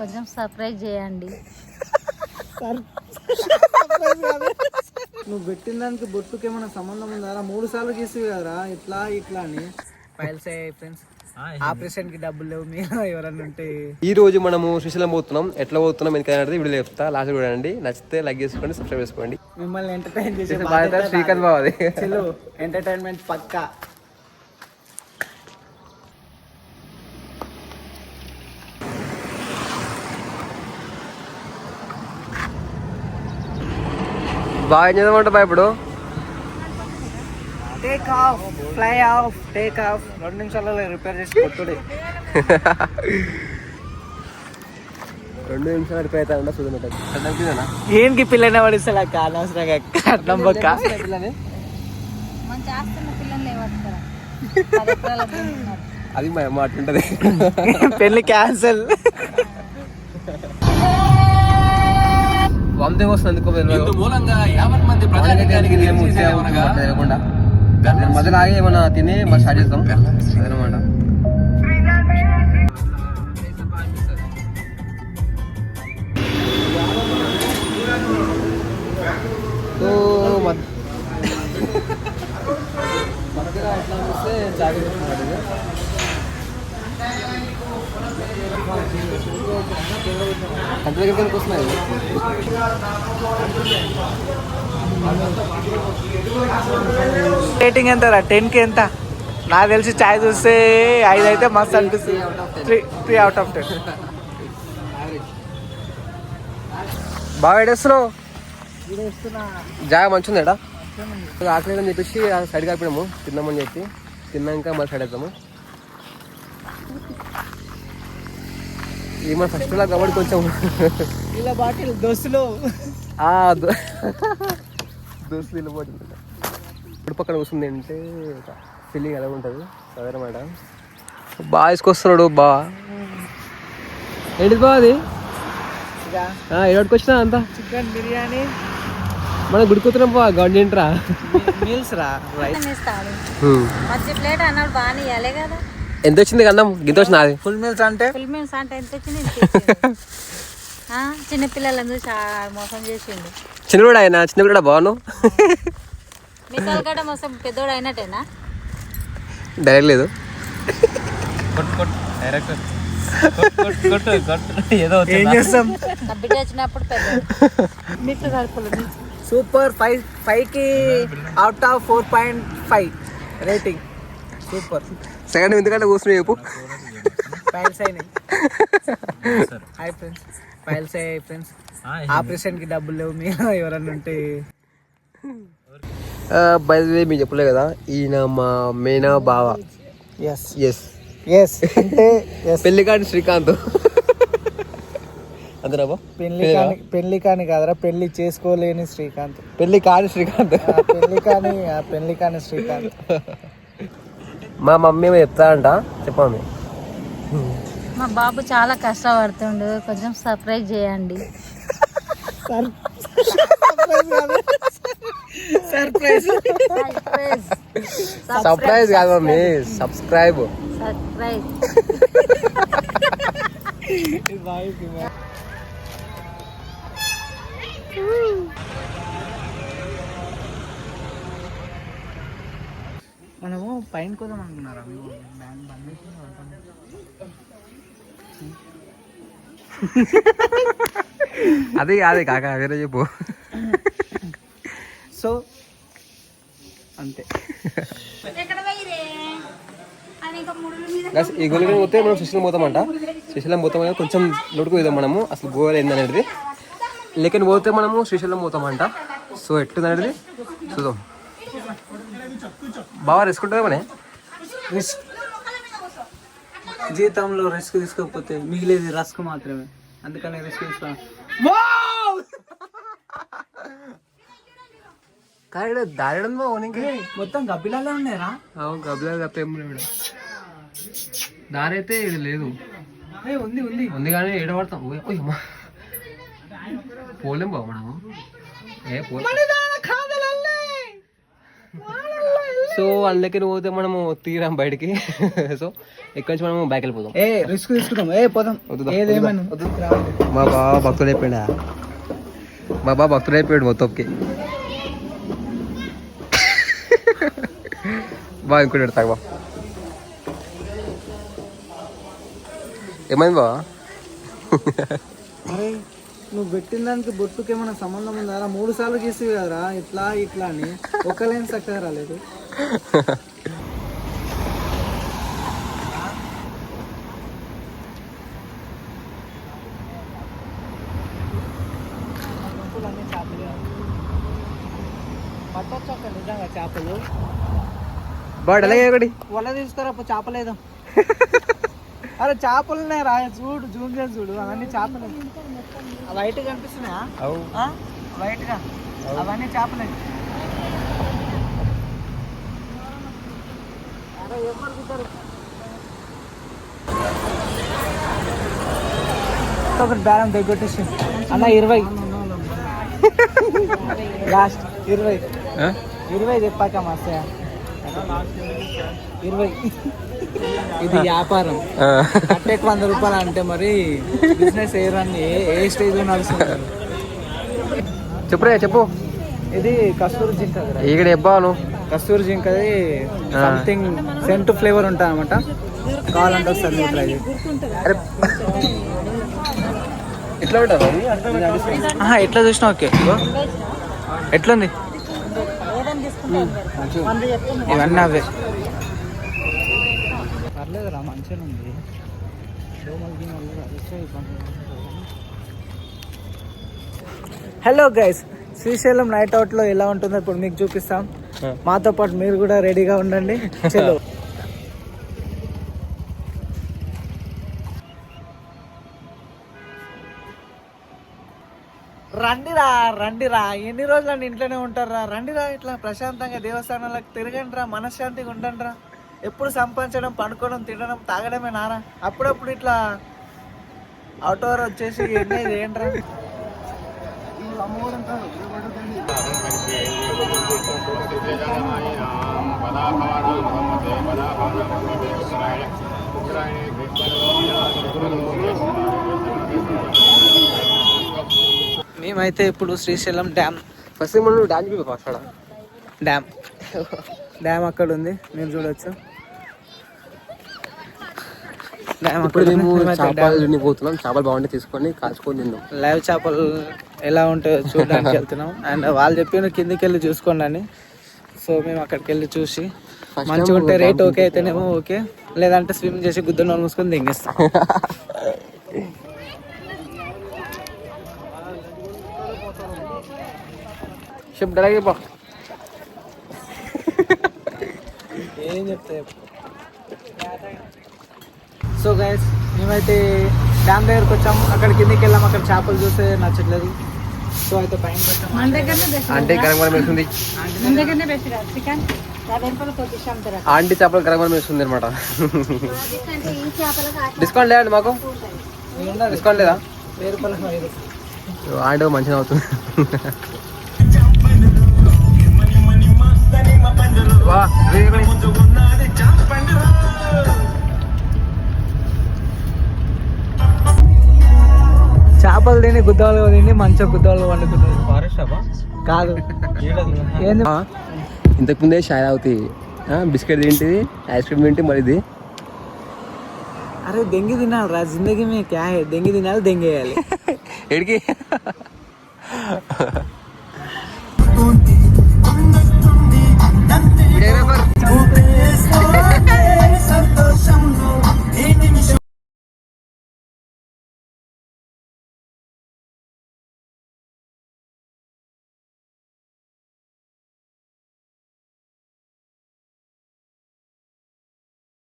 కొంచెం సర్ప్రైజ్ చేయండి. నువ్వు పెట్టిన దానికి బొట్టుకి ఏమైనా సంబంధం ఉందా? 3 సార్లు చేసి కదరా ఇట్లా ఇట్లా అని. ఫైల్స్ ఫ్రెండ్స్, ఆపరేషన్ కి డబ్బులు లేవు, మీరు ఎవరన్నా ఉంటే. ఈ రోజు మనము శ్రీశైలం పోతున్నాం. ఎట్లా పోతున్నాం ఎందుకంటే వీడియో చెప్తా, లాస్ట్ చూడండి. నచ్చితే లైక్ చేసుకోండి, సబ్స్క్రైబ్ చేసుకోండి. మిమ్మల్ని ఎంటర్టైన్ చేసే శ్రీకాంత్ బాబు ఎంటర్టైన్మెంట్ పక్కా. బాగా ఏం చేద్దామంట బా ఇప్పుడు. Take off, fly of, take off. 2 నిమిషాలలో రిపేర్ చేసి కొట్టుడే. 2 నిమిషాలు రిపేర్ అవుతాయంట. చూద్దాం ఏంటి పిల్లనే పడిస్తా అనవసరంగా అర్థం పక్క పిల్లని మంచి ఆస్తున్న పిల్లల్ని ఏమంటారా? అది మా మాట ఉంటది. పెళ్లి క్యాన్సల్. వందే వస్తుంది మధ్యలో ఆగి ఏమన్నా తిని మరి స్టార్ట్ చేస్తాం అదనమాట. మధ్యలో ఎట్లా చూస్తే జాగ్రత్త అంత దగ్గరికి వస్తున్నాయి. రేటింగ్ ఎంత రా? 10కి ఎంత? నాకు తెలిసి చాయ్ చూస్తే 5 అయితే మస్తు అనిపిస్తుంది. 3 out of 10. బాగా ఎడేస్తున్నావు. జాగా మంచి ఉందేడా? ఆకలేదని చెప్పేసి సైడ్ కాపినాము, తిన్నామని చెప్పి. తిన్నాక మళ్ళీ సైడ్ అవుతాము. ఏమన్నా ఫస్ట్ లా కాబట్టి కొంచెం ఇలా బాటిల్ దోస్తులు దోస్తులు ఇలా బాటిల్ ఇప్పుడు పక్కన కూర్చుంది అంటే ఫీలింగ్ ఎలా ఉంటుంది అదనమాట. బాగా వేసుకొస్తున్నాడు. బా ఏంటి బా అది ఏడుకి వచ్చినా అంతా చికెన్ బిర్యానీ మనం గుడికొస్తున్నాం బా. గవర్నమెంట్ రా మీల్స్ రా. మంచి ప్లేట్ అన్నాడు, బాగా ఇవ్వాలి కదా. ఎంత వచ్చింది కన్నా? గింత వచ్చింది అది. ఫుల్ మీల్స్ అంటే ఎంత వచ్చింది? చిన్నపిల్లలందరూ చాలా మోసం చేసిండు. చిన్నపిల్లడు ఆయన, చిన్నపిల్లడా బాను? మిసాల్ గడ్డ మోసం పెద్దోడు అయినట్టేనా? డైరెక్ట్ లేదు. ఏం చేస్తాం? బిడ్డ వచ్చినప్పుడు పెద్దోడు మీకు సరిపోలేదు. సూపర్. 5కి out of 4.5 rating. Super. Second ఎందుకంటే కూర్చుని చెప్పు. ఫైల్స్ అయినాయి. హాయ్ ఫ్రెండ్స్, ఫైల్స్ అయ్యాయి ఫ్రెండ్స్. ఆపరేషన్ కి డబ్బులు లేవు, మీరు ఎవరన్నా ఉంటే. బై ది వే మీకు చెప్పలే కదా, ఈయన మా మేనా బావ. ఎస్ ఎస్ ఎస్ అంటే పెళ్లి కాని శ్రీకాంత్. అంతేనా బా? పెళ్లి కాని కాదరా, పెళ్లి చేసుకోలేని శ్రీకాంత్. పెళ్లి కాని శ్రీకాంత్. పెళ్లి కాని శ్రీకాంత్. మా మమ్మీ ఏమో చెప్తా అంట, చెప్పండి. మా బాబు చాలా కష్టపడుతుండు, కొంచెం సర్ప్రైజ్ చేయండి. సర్ప్రైజ్ కాదు మమ్మీ, సబ్స్క్రైబ్. మనము పైన కోసం అనుకున్నారా? అది కాదు కాక, వేరే చెప్పు. సో అంతే. ఈ గోల్కి పోతే మనం శ్రీశైలం పోతామంట. శ్రీశైలం పోతామని కొంచెం లోటుకు పోదాం మనము, అసలు గోవా ఏందనేది. లేకని పోతే మనము శ్రీశైలం పోతామంట. సో ఎట్టుందనేది చూద్దాం. బాగా రిస్క్ ఉంటుంది మనే. రిస్క్ జీవితంలో రిస్క్ తీసుకోకపోతే మిగిలేది రస్క్ మాత్రమే. అందుకని రిస్క్ తీసుకో. కానీ దారడం మొత్తం గబ్బిలాలే ఉన్నాయరా? గబ్బిలా తప్పేం లేడు. దారి అయితే ఇది లేదు. ఉంది ఉంది ఉంది కానీ ఏడబడతాం. పోలేం బాబు మనము. ఏ పో సో అందులోకి పోతే మనము తీరాం బయటికి. సో ఇక్కడ నుంచి మనము బ్యాక్ వెళ్ళిపోదాం. రిస్క్ తీసుకుంటాం. పోదాం. మా బాబా భక్తుడు అయిపోయాడా? మా బాబా భక్తుడు అయిపోయాడు మొత్తంకి. బాగా ఇంకోటి పెడతా బా. ఏమైంది బాబా? అరే నువ్వు పెట్టిన దానికి బొట్టుకి ఏమైనా సంబంధం ఉందా? 3 సార్లు గీసివి కదరా ఇట్లా ఇట్లా అని. ఒక లైన్ చక్కగా రాలేదు. పట్టొచ్చు అక్క నిజంగా చేపలు. బాడు అలాగే ఒకటి వల తీసుకురా చేపలేదా? అరే చేపలు ఉన్నాయి రా, చూడు జూమ్ చేసి చూడు. అవన్నీ చేపలే. వైట్ కనిపిస్తున్నాయా? వైట్ గా అవన్నీ చేపలే. ఒకటి బేరం దగ్గొట్టేసి అన్న 20 లాస్ట్ 20 చెప్పాక మస్తు 20. ఇది వ్యాపారం. కట్టేకి 100 రూపాయలు అంటే మరి బిజినెస్ ఏ స్టేజ్ లో నడుస్తున్నారు. చెప్పురా చెప్పు. ఇది కస్తూరి జింక. ఇక్కడ చెప్పాను. కస్తూరి జింకది సంథింగ్ సెంట్ ఫ్లేవర్ ఉంటుంది అనమాట. కావాలంటే వస్తుంది ట్రై చేసి. ఎట్లా ఉంటుంది? ఎట్లా చూసినా ఓకే. ఎట్లుంది? ఇవన్నీ అవే. పర్లేదురా మంచిగా ఉంది. Hello guys, Srisailam night out లో ఎలా ఉంటుందో ఇప్పుడు మీకు చూపిస్తాం. మాతో పాటు మీరు కూడా రెడీగా ఉండండి. చలో రండిరా. ఎన్ని రోజులు ఇంట్లోనే ఉంటారా? రండిరా, ఇట్లా ప్రశాంతంగా దేవస్థానాలకు తిరగండి రా, మనశ్శాంతిగా ఉండండి రా. ఎప్పుడు సంపాదించడం, పండుకోవడం, తినడం, తాగడమే నారా. అప్పుడప్పుడు ఇట్లా అవుట్డోర్ వచ్చేసి ఎంజాయ్ చేయండి రా. మేమైతే ఇప్పుడు శ్రీశైలం డ్యామ్ ఫస్ట్ మనం డ్యామ్ అక్కడ ఉంది, మీరు చూడొచ్చు. డ్యామ్ ఇప్పుడు మేము చేపలు పోతున్నాం. చేపలు బాగుంటే తీసుకొని కాల్చుకొని తిందాం. లైవ్ చేపలు ఎలా ఉంటాయో చూడడానికి వెళ్తున్నాం. అండ్ వాళ్ళు చెప్పిన కిందికి వెళ్ళి చూసుకోండి అని. సో మేము అక్కడికి వెళ్ళి చూసి మంచిగా ఉంటే రేట్ ఓకే అయితేనేమో ఓకే, లేదంటే స్విమ్ చేసి గుద్దను మూసుకొని దింగేస్తాం. షిప్ డైరెక్ట్ బా. ఏం చెప్తా. సో గైస్, మేమైతే డ్యామ్ దగ్గరకు వచ్చాం. అక్కడ కిందికి వెళ్ళాం. అక్కడ చేపలు చూస్తే నచ్చట్లేదు. సో అయితే పైన అంటే గరంగరం వేస్తుంది. ఆంటీ చేపలు గరంగరం వేస్తుంది అనమాట. డిస్కౌంట్ లేదండి మాకు? డిస్కౌంట్ లేదా? 1000 రూపాయలు. ఆంటీ మంచిగా అవుతుంది. చేపలు తిని గుద్దలు తిని మంచిగా గుద్దలు వండుకున్నారు. కాదు ఏంది? ఇంతకుముందే షాయ్ అవుతాయి, బిస్కెట్ తింటిది, ఐస్ క్రీమ్ తింటే మరి ఇది. అరే దెంగి తినాలి రా, జిందగీ మే క్యా హై, దెంగి తినాలి, దెంగేయాలి. ఎడికి